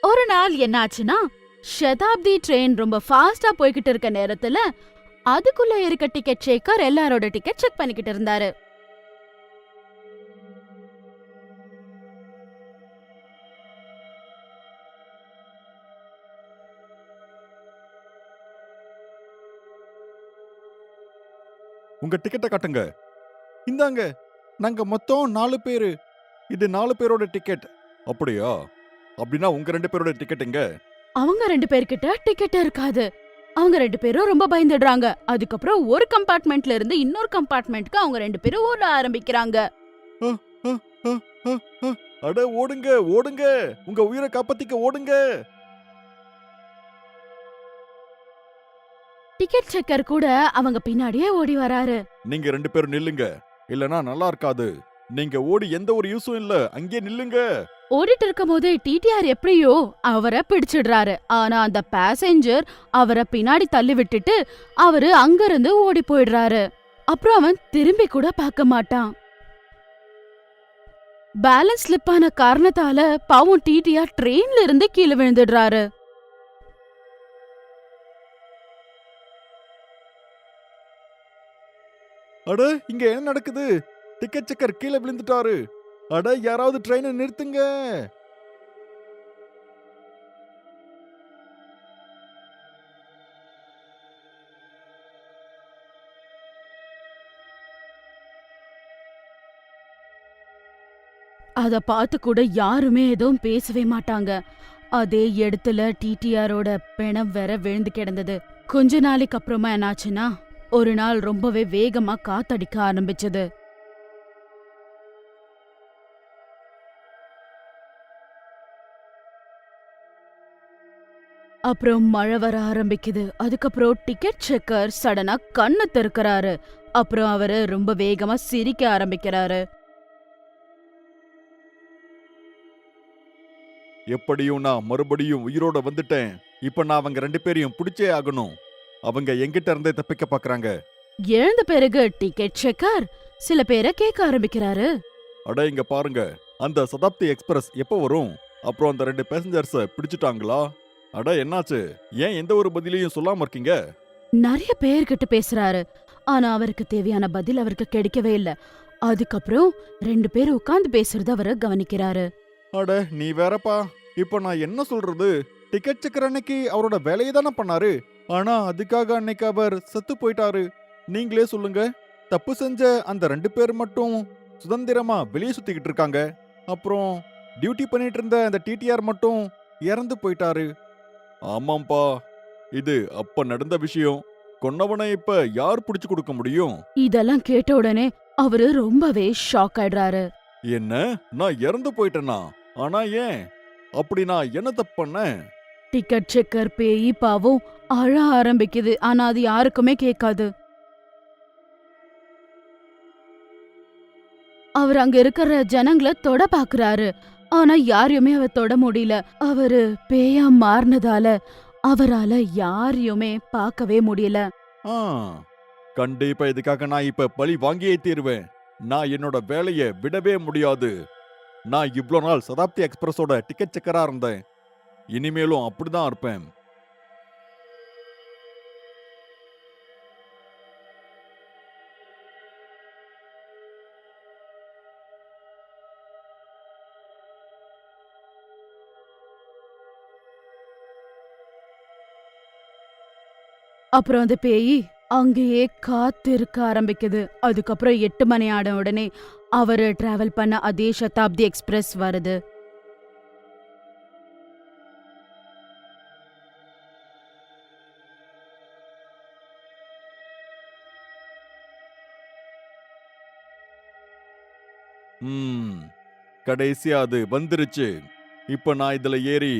ஒரு நாள் என்னாச்சுன்னா, சதாப்தி ட்ரெயின் ரொம்ப ஃபாஸ்டா போய்கிட்டு இருக்க நேரத்துல அதுக்குள்ள இருக்க டிக்கெட் செக்கர் எல்லாரோட டிக்கெட் செக் பண்ணிக்கிட்டு இருந்தாரு. உங்க டிக்கெட்டை காட்டுங்க. இந்தாங்க, நாங்க மொத்தம் 4 பேரு. இது 4 பேரோட டிக்கெட். அப்படியா? அப்படின்னா உங்க 2 பேரோட டிக்கெட் எங்க? அவங்க 2 பேர்கிட்ட டிக்கெட் இருக்காது. அவங்க 2 பேரும் ரொம்ப பயந்துடுறாங்க. அதுக்கப்புறம் ஒரு கம்பார்ட்மெண்ட்ல இருந்து இன்னொரு கம்பார்ட்மெண்ட்க்கு அவங்க 2 பேரும் ஓட ஆரம்பிக்கிறாங்க. அ, அ, அ, அ, அ. அட ஓடுங்க, ஓடுங்க. உங்க உயிரை காப்பாத்திக்க ஓடுங்க. டிக்கெட் செக்கர் கூட அவங்க பின்னாடியே ஓடி வராரு. நீங்க 2 பேரும் நில்லுங்க. இல்லனா நல்லா இருக்காது. நீங்க ஓடி எந்த ஒரு யூஸும் இல்ல. அங்கே நில்லுங்க. ஓடிட்டு இருக்கும்போது டிடிஆர் எப்படியோ அவரை பிடிச்சிடுறாரு. ஆனா அந்த பேசஞ்சர் அவரை பின்னாடி தள்ளி விட்டுட்டு அவரு அங்கிருந்து ஓடி போயிடுறாரு. அப்புறம் அவன் திரும்பி கூட பார்க்க மாட்டான். பேலன்ஸ் ஸ்லிப் ஆன காரணத்தால பாவம் டிடிஆர் ட்ரெயின்ல இருந்து கீழே விழுந்துடுறாரு. அட இங்க என்ன நடக்குது? டிக்கெட் செக்கர் கீழே விழுந்துட்டாரு. அட யாராவது ட்ரெயினை நிறுத்துங்க. அத பார்த்து கூட யாருமே எதுவும் பேசவே மாட்டாங்க. அதே இடத்துல டிடிஆரோட பிணம் வேற விழுந்து கிடந்தது. கொஞ்ச நாளைக்கு அப்புறமா என்னாச்சுன்னா, ஒரு நாள் ரொம்பவே வேகமா காத்தடிக்க ஆரம்பிச்சது. அப்புறம் மழை வர ஆரம்பிக்குது. அதுக்கப்புறம் டிக்கெட் செக்கர் சடனா கண்ணை திறக்கறாரு. அப்புறம் அவரு ரொம்ப வேகமா சிரிக்க ஆரம்பிக்கிறாரு. எப்படியும் நான் மறுபடியும் உயிரோட வந்துட்டேன். இப்ப நான் அவங்க 2 பேரையும் பிடிச்சே ஆகணும். அவங்க எங்கிட்ட இருந்தே தப்பிக்க பாக்குறாங்க. எழுந்த பிறகு டிக்கெட் செக்கர் சில பேரை கேட்க ஆரம்பிக்கிறாரு. அட இங்க பாருங்க. அந்த சதாப்தி எக்ஸ்பிரஸ் எப்போ வரும்? அப்புறம் அந்த 2 பேசஞ்சர்ஸ பிடிச்சிட்டாங்களா? அட என்னாச்சு? ஏன் எந்த ஒரு பதிலையும் சொல்லாம இருக்கீங்க? நிறைய பேர்கிட்ட பேசுறாரு. ஆனா அவருக்கு தேவையான பதில் அவருக்கு கிடைக்கவே இல்ல. அதுக்கப்புறம் 2 பேர் உட்கார்ந்து பேசுறத அவரு கவனிக்கிறாரு. அட நீ வேறப்பா. இப்ப நான் என்ன சொல்றது? டிக்கெட் செக்கர் அன்னைக்கு அவரோட வேலையை தானே பண்ணாரு. ஆனா அதுக்காக அன்னைக்கு அவர் செத்து போயிட்டாரு. நீங்களே சொல்லுங்க. தப்பு செஞ்ச அந்த 2 பேர் மட்டும் சுதந்திரமா வெளியே சுத்திக்கிட்டு இருக்காங்க. அப்புறம் டியூட்டி பண்ணிட்டு இருந்த அந்த டிடிஆர் மட்டும் இறந்து போயிட்டாரு. ஆமாம்பா, இது அப்ப நடந்த விஷயம். கொன்னவனை இப்ப யார் புடிச்சு கொடுக்க முடியும்? இதெல்லாம் கேட்ட உடனே அவரு ரொம்பவே ஷாக் ஆயிடுறாரு. என்ன? நான் இறந்து போயிட்டேனா? ஆனா ஏன்? அப்படி நான் என்ன தப்பு பண்ணேன்? டிக்கெட் செக்கர் பேய் பாவம் அழ ஆரம்பிக்குது. ஆனா அது யாருக்குமே கேட்காது. அவர் அங்க இருக்கிற ஜனங்களை தொட பாக்குறாரு. ஆனா யாரையுமே அவர் தொட முடியல. அவரு பேயா மாறினதால அவரால யாரையுமே பார்க்கவே முடியல. ஆ, கண்டிப்பா இதுக்காக நான் இப்ப பழி வாங்கியே தீருவேன். நான் என்னோட வேலையை விடவே முடியாது. நான் இவ்ளோ நாள் சதாப்தி எக்ஸ்பிரஸோட டிக்கெட் செக்கரா இருந்தேன். இனிமேலும் அப்படிதான் இருப்பேன். அப்புறம் அந்த பேய் அங்கேயே காத்திருக்க ஆரம்பிக்குது. அதுக்கப்புறம் 8 மணி ஆன உடனே அவரு டிராவல் பண்ண அதே சதாப்தி எக்ஸ்பிரஸ் வருது. ம், கடைசியா அது வந்துருச்சு. இப்ப நான் இதுல ஏறி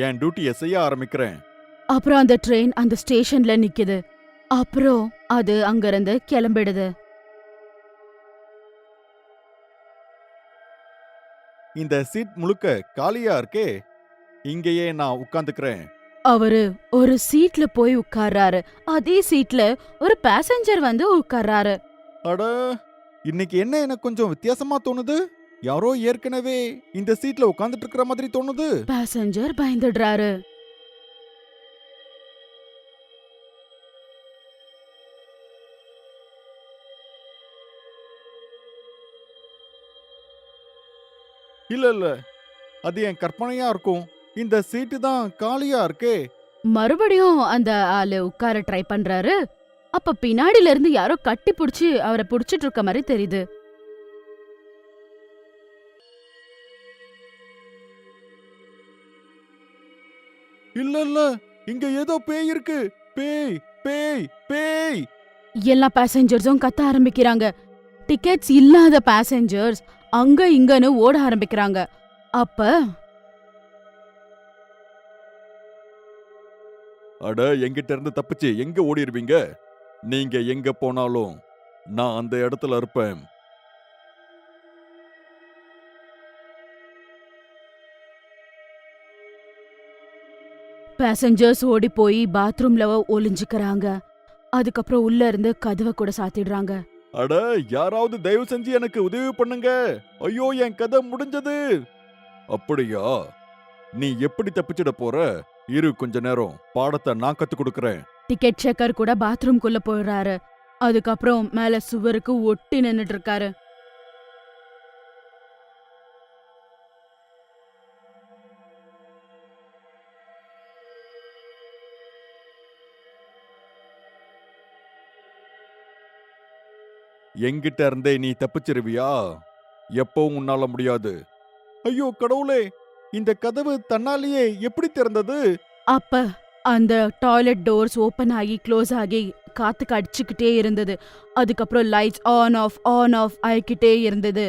என் டியூட்டியை செய்ய ஆரம்பிக்கிறேன். அப்புறம் அந்த ட்ரெயின் அந்த ஸ்டேஷன்ல நிக்குது. அப்புறம் அது அங்கிருந்து கிளம்பிடுது. இந்த சீட் முழுக்க காலியா இருக்கே. இங்கேயே நான் உட்கார்ந்துக்கிறேன். அவரு ஒரு சீட்ல போய் உட்கார்றாரு. அதே சீட்ல ஒரு பேசஞ்சர் வந்து உட்கார்றாரு. அட, இன்னைக்கு என்ன எனக்கு கொஞ்சம் வித்தியாசமா தோணுது. யாரோ ஏற்கனவே இந்த சீட்ல உட்கார்ந்துட்டு இருக்கிற மாதிரி தோணுது. பேசஞ்சர் பயந்துடுறாரு. இல்ல இல்ல, அது என் கற்பனையா இருக்கும். இந்த சீட்டு தான் காலியா இருக்கே. மறுபடியும் அந்த ஆளு உட்கார ட்ரை பண்றாரு. அப்ப பின்னாடில இருந்து யாரோ கட்டி புடிச்சு அவரை புடிச்சிட்டு இருக்க மாதிரி தெரியுது. இல்ல இல்ல, இங்க ஏதோ பேய் இருக்கு. பேய் பேய் பேய். எல்லா பேசஞ்சர்ஸும் கத்த ஆரம்பிக்கிறாங்க. டிக்கெட்ஸ் இல்லாத பேசஞ்சர்ஸ் அங்க இங்கன்னு ஓட ஆரம்பிக்கிறாங்க. அப்ப அட, எங்கிட்ட இருந்து தப்பிச்சு எங்க ஓடிடுவீங்க? நீங்க எங்க போனாலும் நான் அந்த இடத்துல இருப்பேன். பேசஞ்சர்ஸ் ஓடி போய் பாத்ரூம்ல ஒளிஞ்சுக்கறாங்க. அதுக்கப்புறம் உள்ள இருந்து கதவை கூட சாத்திடுறாங்க. அட, யாராவது தயவு செஞ்சு எனக்கு உதவி பண்ணுங்க. ஐயோ, என் கதை முடிஞ்சது. அப்படியா? நீ எப்படி தப்பிச்சிட போற? இரு, கொஞ்ச நேரம் பாடத்தை நான் கத்து கொடுக்கறேன். டிக்கெட் செக்கர் கூட பாத்ரூம்குள்ள போயிடுறாரு. அதுக்கப்புறம் மேல சுவருக்கு ஒட்டி நின்னுட்டு இருக்காரு. எங்கிட்ட இருந்தே நீ தப்பிச்சிருவியா? எப்பவும் உன்னால முடியாது. ஐயோ கடவுளே, இந்த கதவு தன்னாலேயே எப்படி திறந்தது? அப்ப அந்த டாய்லெட் டோர்ஸ் ஓபன் ஆகி க்ளோஸ் ஆகி காத்துக்கு அடிச்சுக்கிட்டே இருந்தது. அதுக்கப்புறம் லைட்ஸ் ஆன் ஆஃப் ஆகிக்கிட்டே இருந்தது.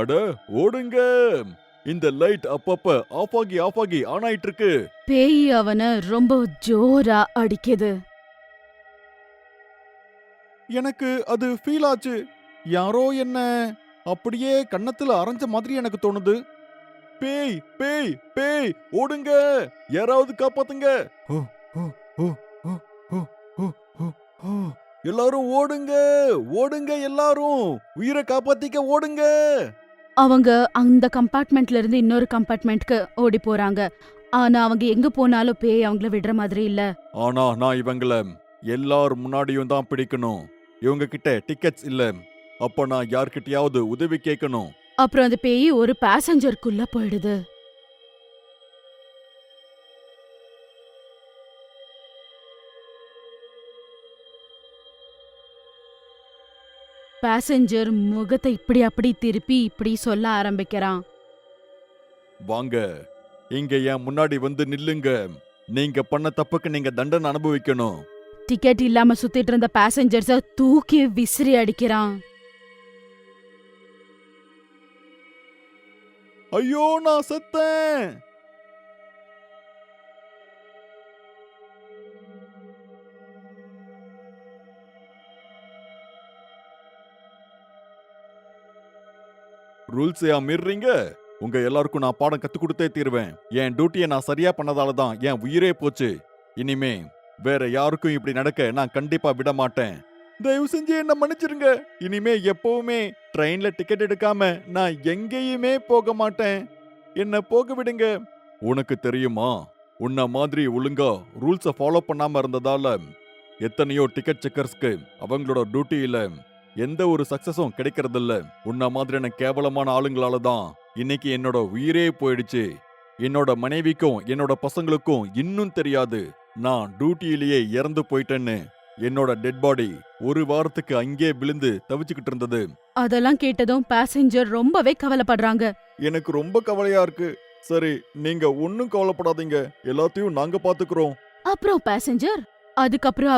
அட, ஓடுங்க. இந்த லைட் அப்பப்ப ஆஃப் ஆகி ஆன் ஆயிட்டு இருக்கு. பேய் அவனை ரொம்ப ஜோரா அடிக்குது. எனக்கு அது ஃபீல் ஆச்சு. யாரோ என்ன அப்படியே கன்னத்துல அரைஞ்ச மாதிரி எனக்கு தோணுது. பேய் பேய் பேய், ஓடுங்க, யாராவது காப்பாத்துங்க. எல்லாரும் ஓடுங்க, ஓடுங்க, எல்லாரும் உயிரை காப்பாத்திக்க ஓடுங்க. அவங்க அந்த கம்பார்ட்மெண்ட்ல இருந்து இன்னொரு கம்பார்ட்மெண்ட்க்கு ஓடி போறாங்க. ஆனா அவங்க எங்க போனாலும் பேய் அவங்கள விடுற மாதிரி இல்ல. ஆனா நான் இவங்கள எல்லாரும் முன்னாடியும் தான் பிடிக்கணும். இவங்க கிட்ட டிக்கெட்ஸ் இல்ல. அப்ப நான் யார்கிட்டயாவது உதவி கேட்கணும். அப்புறம் அந்த பேய் ஒரு பேசஞ்சருக்குள்ள போயிடுது. பேசஞ்சர் முகத்தை இப்படி அப்படி திருப்பி இப்படி சொல்ல ஆரம்பிக்கிறான். வாங்க, இங்க என் முன்னாடி வந்து நில்லுங்க. நீங்க பண்ண தப்புக்கு நீங்க தண்டனை அனுபவிக்கணும். டிக்கெட் இல்லாம சுத்திட்டு இருந்த பேசஞ்சர்ஸ தூக்கி விசிறி அடிக்கிறான். ஐயோ, நான் செத்தேன். ரூல்ஸ் மீறீங்க. உங்க எல்லாருக்கும் நான் பாடம் கத்து கொடுத்தே தீருவேன். என் டியூட்டியை நான் சரியா பண்ணதால தான் என் உயிரே போச்சு. இனிமே வேற யாருக்கும் இப்படி நடக்க நான் கண்டிப்பா விட மாட்டேன். தயவு செஞ்சு என்ன மன்னிச்சிருங்க. இனிமே எப்பவுமே ட்ரெயின்ல டிக்கெட் எடுக்காம நான் எங்கேயுமே போக மாட்டேன். என்ன போக விடுங்க. உனக்கு தெரியுமா, உன்ன மாதிரி ஒழுங்கா ரூல்ஸை ஃபாலோ பண்ணாம இருந்ததால எத்தனையோ டிக்கெட் செக்கர்ஸ்க்கு அவங்களோட டியூட்டியில எந்த ஒரு சக்சஸும் கிடைக்கிறதில்ல. உன்ன மாதிரியான கேவலமான ஆளுங்களால தான் இன்னைக்கு என்னோட உயிரே போயிடுச்சு. என்னோட மனைவிக்கும் என்னோட பசங்களுக்கும் இன்னும் தெரியாது நான் டியூட்டியிலேயே இறந்து போயிட்டேன்னு. என்னோட டெட் பாடி ஒரு வாரத்துக்கு அங்கே விழுந்து தவிச்சுக்கிட்டு இருந்தது. அதெல்லாம் கேட்டதும் பேசஞ்சர் ரொம்பவே கவலைப்படுறாங்க. எனக்கு ரொம்ப கவலையா இருக்கு. சரி, நீங்க ஒன்னும் கவலைப்படாதீங்க, எல்லாத்தையும் நாங்க பாத்துக்கிறோம். அப்புறம் பேசஞ்சர் அதுக்கப்புறம்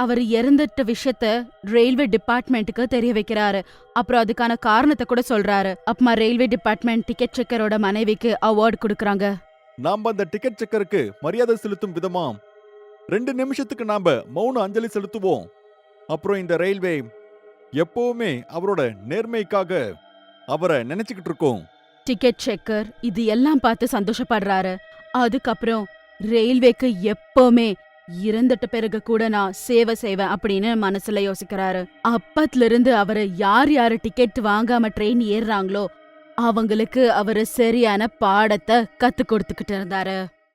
அவர் இறந்துட்ட விஷயத்த ரயில்வே டிபார்ட்மெண்ட்டுக்கு தெரிய வைக்கிறாரு. அப்புறம் அதுக்கான காரணத்தை கூட சொல்றாரு. அப்புறமா ரயில்வே டிபார்ட்மெண்ட் டிக்கெட் செக்கரோட மனைவிக்கு அவார்டு கொடுக்கறாங்க. நாம அந்த டிக்கெட் செக்கருக்கு மரியாதை செலுத்தும் விதமா 2 நிமிஷத்துக்கு நாம மௌன அஞ்சலி செலுத்துவோம். அப்புறம் இந்த ரயில்வே எப்பவுமே அவரோட நேர்மைக்காக அவரை நினைச்சுக்கிட்டு இருக்கோம். டிக்கெட் செக்கர் இது எல்லாம் பார்த்து சந்தோஷப்படுறாரு. அதுக்கப்புறம் ரயில்வேக்கு எப்பவுமே இறந்துட்ட பிறகு கூட நான் சேவை செய்வேன் அப்படின்னு மனசுல யோசிக்கிறாரு. அப்பத்துல இருந்து அவரு யார் யாரு டிக்கெட் வாங்காம ட்ரெயின் ஏறுறாங்களோ அவங்களுக்கு அவரு சரியான பாடத்தை கத்து கொடுத்துக்கிட்டு இருந்தாரு.